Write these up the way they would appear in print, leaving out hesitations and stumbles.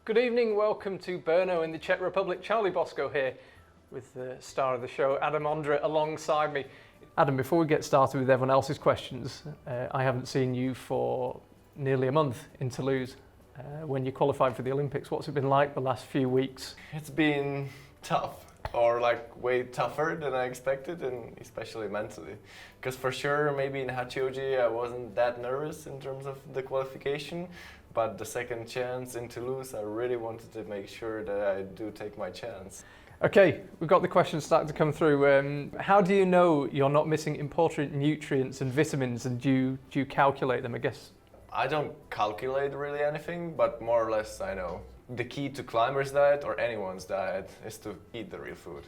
Good evening, welcome to Brno in the Czech Republic. Charlie Boscoe here with the star of the show, Adam Ondra, alongside me. Adam, before we get started with everyone else's questions, I haven't seen you for nearly a month in Toulouse when you qualified for the Olympics. What's it been like the last few weeks? It's been tough, or like way tougher than I expected, and especially mentally. Because for sure, maybe in Hachioji I wasn't that nervous in terms of the qualification, but the second chance in Toulouse, I really wanted to make sure that I do take my chance. Okay, we've got the questions starting to come through. How do you know you're not missing important nutrients and vitamins, and do you calculate them, I guess? I don't calculate really anything, but more or less I know. The key to climber's diet or anyone's diet is to eat the real food.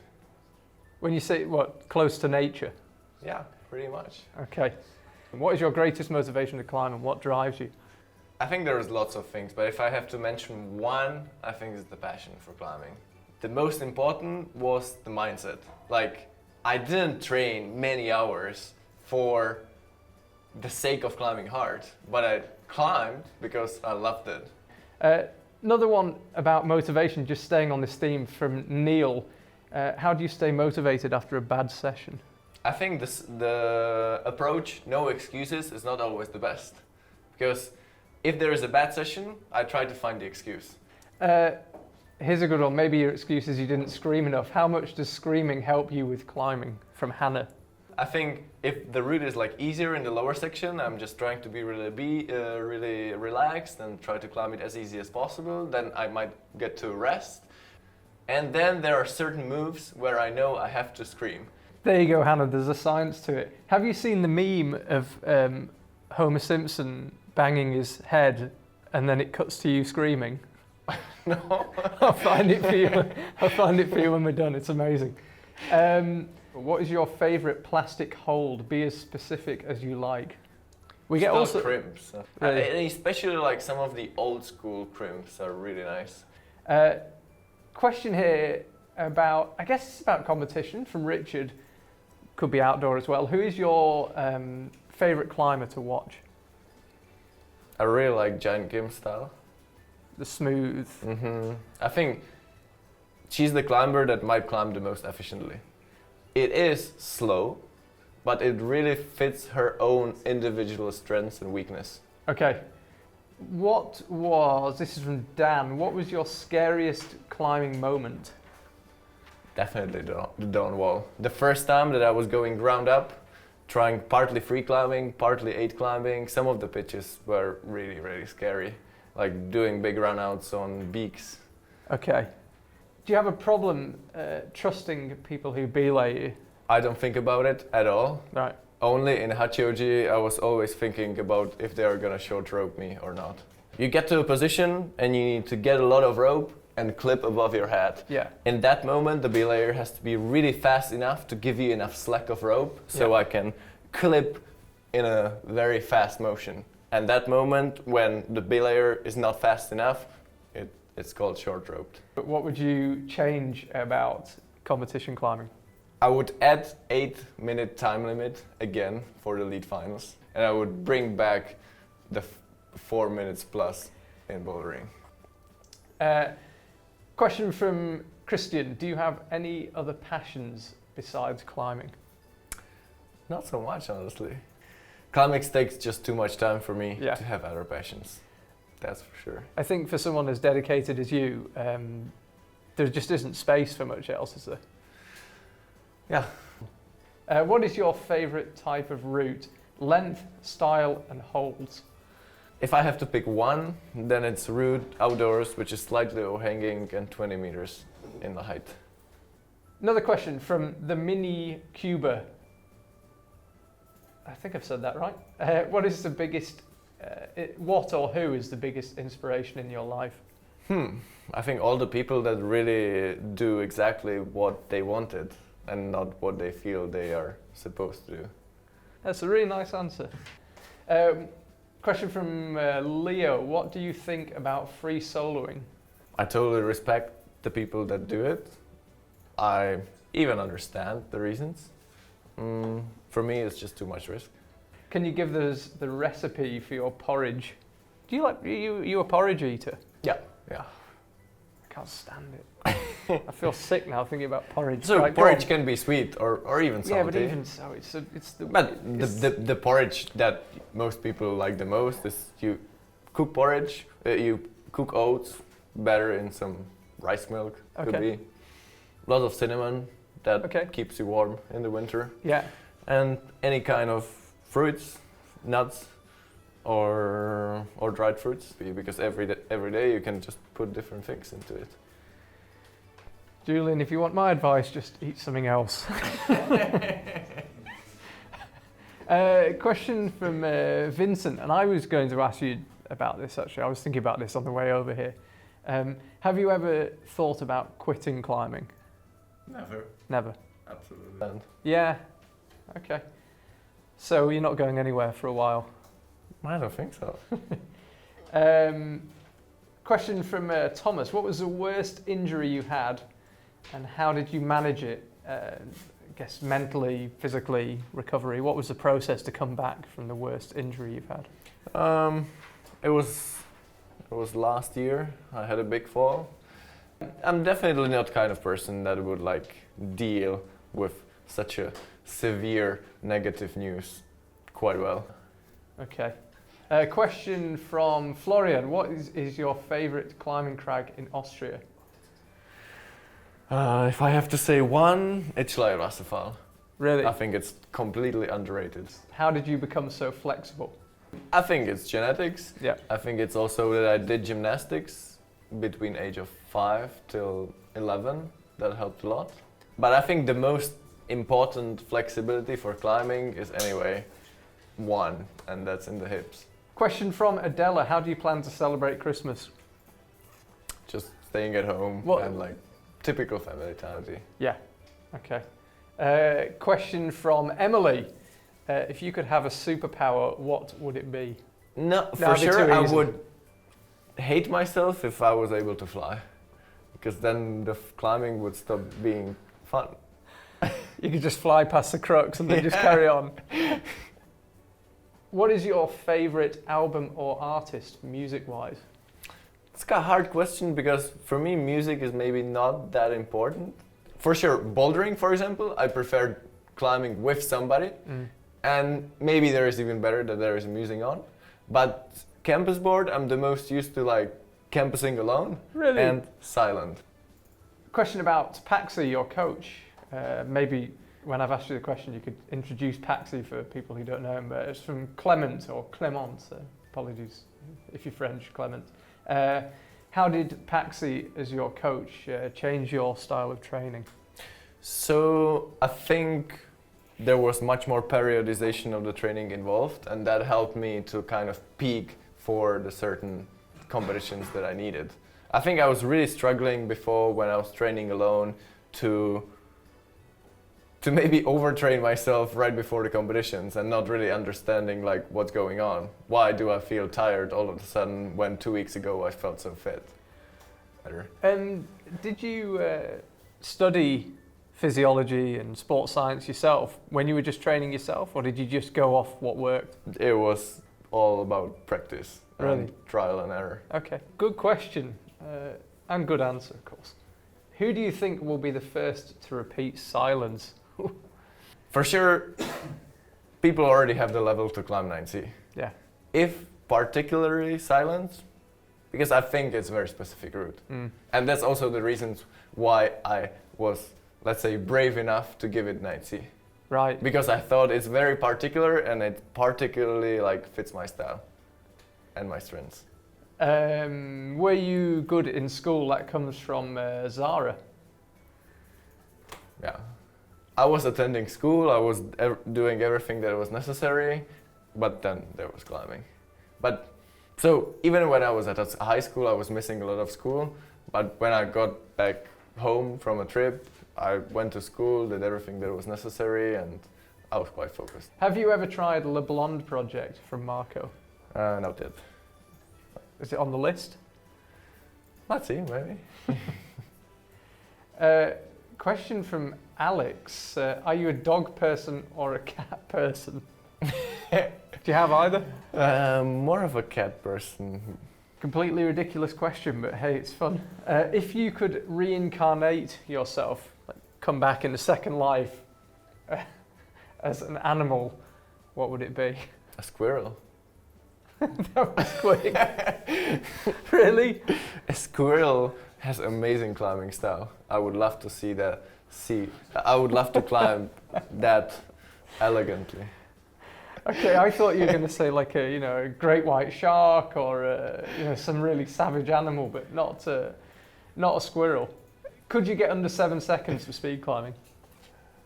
When you say, what, close to nature? Yeah, pretty much. Okay. And what is your greatest motivation to climb and what drives you? I think there's lots of things, but if I have to mention one, I think it's the passion for climbing. The most important was the mindset. Like, I didn't train many hours for the sake of climbing hard, but I climbed because I loved it. Another one about motivation, just staying on this theme, from Neil. How do you stay motivated after a bad session? I think the approach, no excuses, is not always the best. Because if there is a bad session, I try to find the excuse. Here's a good one. Maybe your excuse is you didn't scream enough. How much does screaming help you with climbing? From Hannah. I think if the route is like easier in the lower section, I'm just trying to be really relaxed and try to climb it as easy as possible. Then I might get to rest. And then there are certain moves where I know I have to scream. There you go, Hannah. There's a science to it. Have you seen the meme of Homer Simpson banging his head and then it cuts to you screaming? No. I'll find it for you. I'll find it for you when we're done. It's amazing. What is your favourite plastic hold? Be as specific as you like. We get also crimps. Really? And especially like some of the old school crimps are really nice. Question here about, I guess it's about competition, from Richard. Could be outdoor as well. Who is your favourite climber to watch? I really like Giant Kim style. The smooth. Mm-hmm. I think she's the climber that might climb the most efficiently. It is slow, but it really fits her own individual strengths and weakness. Okay. This is from Dan, what was your scariest climbing moment? Definitely the Dawn Wall. The first time that I was going ground up, trying partly free climbing, partly 8 climbing, some of the pitches were really, really scary. Like doing big runouts on beaks. Okay. Do you have a problem trusting people who belay you? I don't think about it at all. Right. Only in Hachioji I was always thinking about if they are gonna short rope me or not. You get to a position and you need to get a lot of rope and clip above your head. Yeah. In that moment the belayer has to be really fast enough to give you enough slack of rope so I can clip in a very fast motion. And that moment when the belayer is not fast enough, it's called short roped. But what would you change about competition climbing? I would add 8-minute time limit again for the lead finals. And I would bring back the 4 minutes plus in bouldering. Question from Christian. Do you have any other passions besides climbing? Not so much, honestly. Climbing takes just too much time for me to have other passions. That's for sure. I think for someone as dedicated as you, there just isn't space for much else, is there? Yeah. What is your favourite type of route? Length, style and holds? If I have to pick one, then it's route outdoors, which is slightly overhanging and 20 meters in the height. Another question from the Mini Cuba. I think I've said that right. What is the biggest, what or who is the biggest inspiration in your life? I think all the people that really do exactly what they wanted and not what they feel they are supposed to do. That's a really nice answer. Question from Leo. What do you think about free soloing? I totally respect the people that do it. I even understand the reasons. For me, it's just too much risk. Can you give us the recipe for your porridge? Do you like, you a porridge eater? Yeah, yeah. can't stand it. I feel sick now thinking about porridge. So Right, go porridge on. can be sweet or even salty. Yeah, but even so, it's the. But it's- the porridge that most people like the most is you cook porridge, you cook oats, batter in some rice milk, could Okay. be. Lots of cinnamon that Okay. keeps you warm in the winter. Yeah. And any kind of fruits, nuts, or dried fruits, because every day you can just put different things into it. Julian, if you want my advice, just eat something else. Question from Vincent, and I was going to ask you about this actually. I was thinking about this on the way over here. Have you ever thought about quitting climbing? Never. Never. Absolutely. And Yeah. Okay. So you're not going anywhere for a while. I don't think so. Question from Thomas. What was the worst injury you had, and how did you manage it? I guess mentally, physically, recovery. What was the process to come back from the worst injury you've had? It was last year. I had a big fall. I'm definitely not the kind of person that would like deal with such a severe negative news quite well. Okay. Question from Florian. What is your favourite climbing crag in Austria? If I have to say one, it's Wasserfall. Really? I think it's completely underrated. How did you become so flexible? I think it's genetics. Yeah. I think it's also that I did gymnastics between age of 5 till 11. That helped a lot. But I think the most important flexibility for climbing is anyway one, and that's in the hips. Question from Adela. How do you plan to celebrate Christmas? Just staying at home What- and like typical familiarity. Yeah. Okay. Question from Emily. If you could have a superpower, what would it be? No, for That'd be sure too I easy. would hate myself if I was able to fly. Because then the climbing would stop being fun. You could just fly past the crux and then just carry on. What is your favourite album or artist, music-wise? It's a hard question because for me music is maybe not that important. For sure, bouldering, for example, I prefer climbing with somebody. And maybe there is even better that there is music on. But campus board, I'm the most used to like campusing alone Really? and silent. Question about Paxi, your coach. Maybe when I've asked you the question, you could introduce Paxi for people who don't know him. But it's from Clement or Clement. Apologies if you're French, Clement. How did Paxi, as your coach, change your style of training? So I think there was much more periodization of the training involved, and that helped me to kind of peak for the certain competitions that I needed. I think I was really struggling before when I was training alone to maybe overtrain myself right before the competitions and not really understanding like what's going on. Why do I feel tired all of a sudden when 2 weeks ago I felt so fit? Better. Did you study physiology and sports science yourself when you were just training yourself, or did you just go off what worked? It was all about practice Really? and trial and error. Okay, good question and good answer, of course. Who do you think will be the first to repeat silence? For sure, people already have the level to climb 9C. Yeah. If particularly silence, because I think it's a very specific route. And that's also the reasons why I was, let's say, brave enough to give it 9C. Right. Because I thought it's very particular and it particularly like fits my style and my strengths. Were you good in school? That comes from Zara. Yeah. I was attending school, I was doing everything that was necessary, but then there was climbing. But so even when I was at high school, I was missing a lot of school, but when I got back home from a trip, I went to school, did everything that was necessary, and I was quite focused. Have you ever tried Le Blonde project from Marco? Not yet. Is it on the list? Let's see, maybe. Question from Alex. Are you a dog person or a cat person? Do you have either? More of a cat person. Completely ridiculous question, but hey, it's fun. If you could reincarnate yourself, like come back in a second life as an animal, what would it be? A squirrel. That was quick. Really? A squirrel has amazing climbing style. I would love to see that. I would love to climb that elegantly. Okay, I thought you were going to say like a great white shark or some really savage animal, but not a squirrel. Could you get under 7 seconds for speed climbing?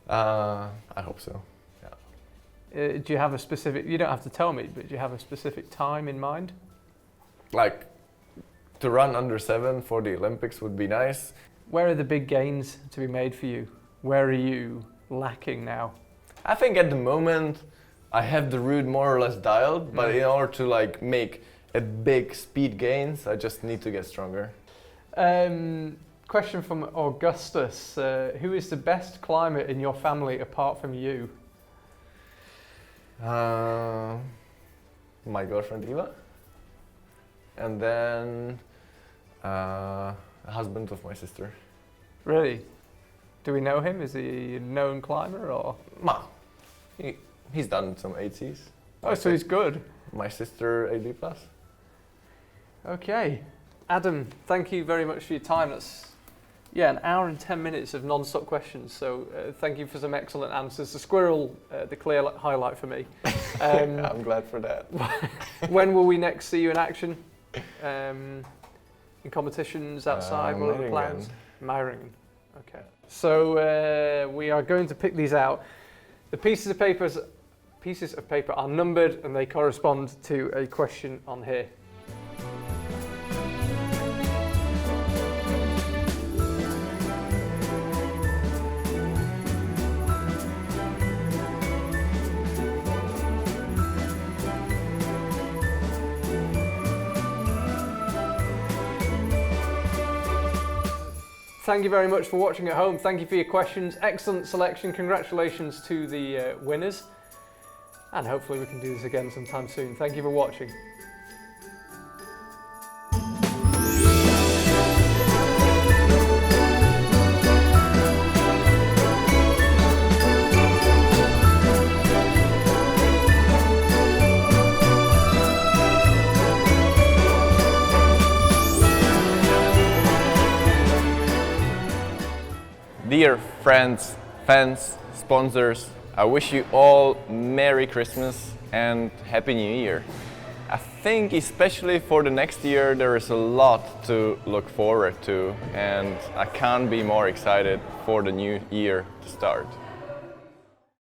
I hope so. Yeah. Do you have a specific? You don't have to tell me, but do you have a specific time in mind? Like to run under 7 for the Olympics would be nice. Where are the big gains to be made for you? Where are you lacking now? I think at the moment I have the route more or less dialed, but in order to like make a big speed gains, I just need to get stronger. Question from Augustus. Who is the best climber in your family apart from you? My girlfriend Eva. And then the husband of my sister. Really? Do we know him? Is he a known climber or? He's done some 80s. Oh, so he's good. My sister 80 plus. Okay. Adam, thank you very much for your time. That's an hour and 10 minutes of non-stop questions. So thank you for some excellent answers. The squirrel, the clear highlight for me. I'm glad for that. When will we next see you in action? In competitions outside? What are the plans? Meiringen. Okay. So we are going to pick these out. The pieces of paper are numbered and they correspond to a question on here. Thank you very much for watching at home. Thank you for your questions. Excellent selection. Congratulations to the winners. And hopefully we can do this again sometime soon. Thank you for watching. Dear friends, fans, sponsors, I wish you all Merry Christmas and Happy New Year. I think especially for the next year there is a lot to look forward to and I can't be more excited for the new year to start.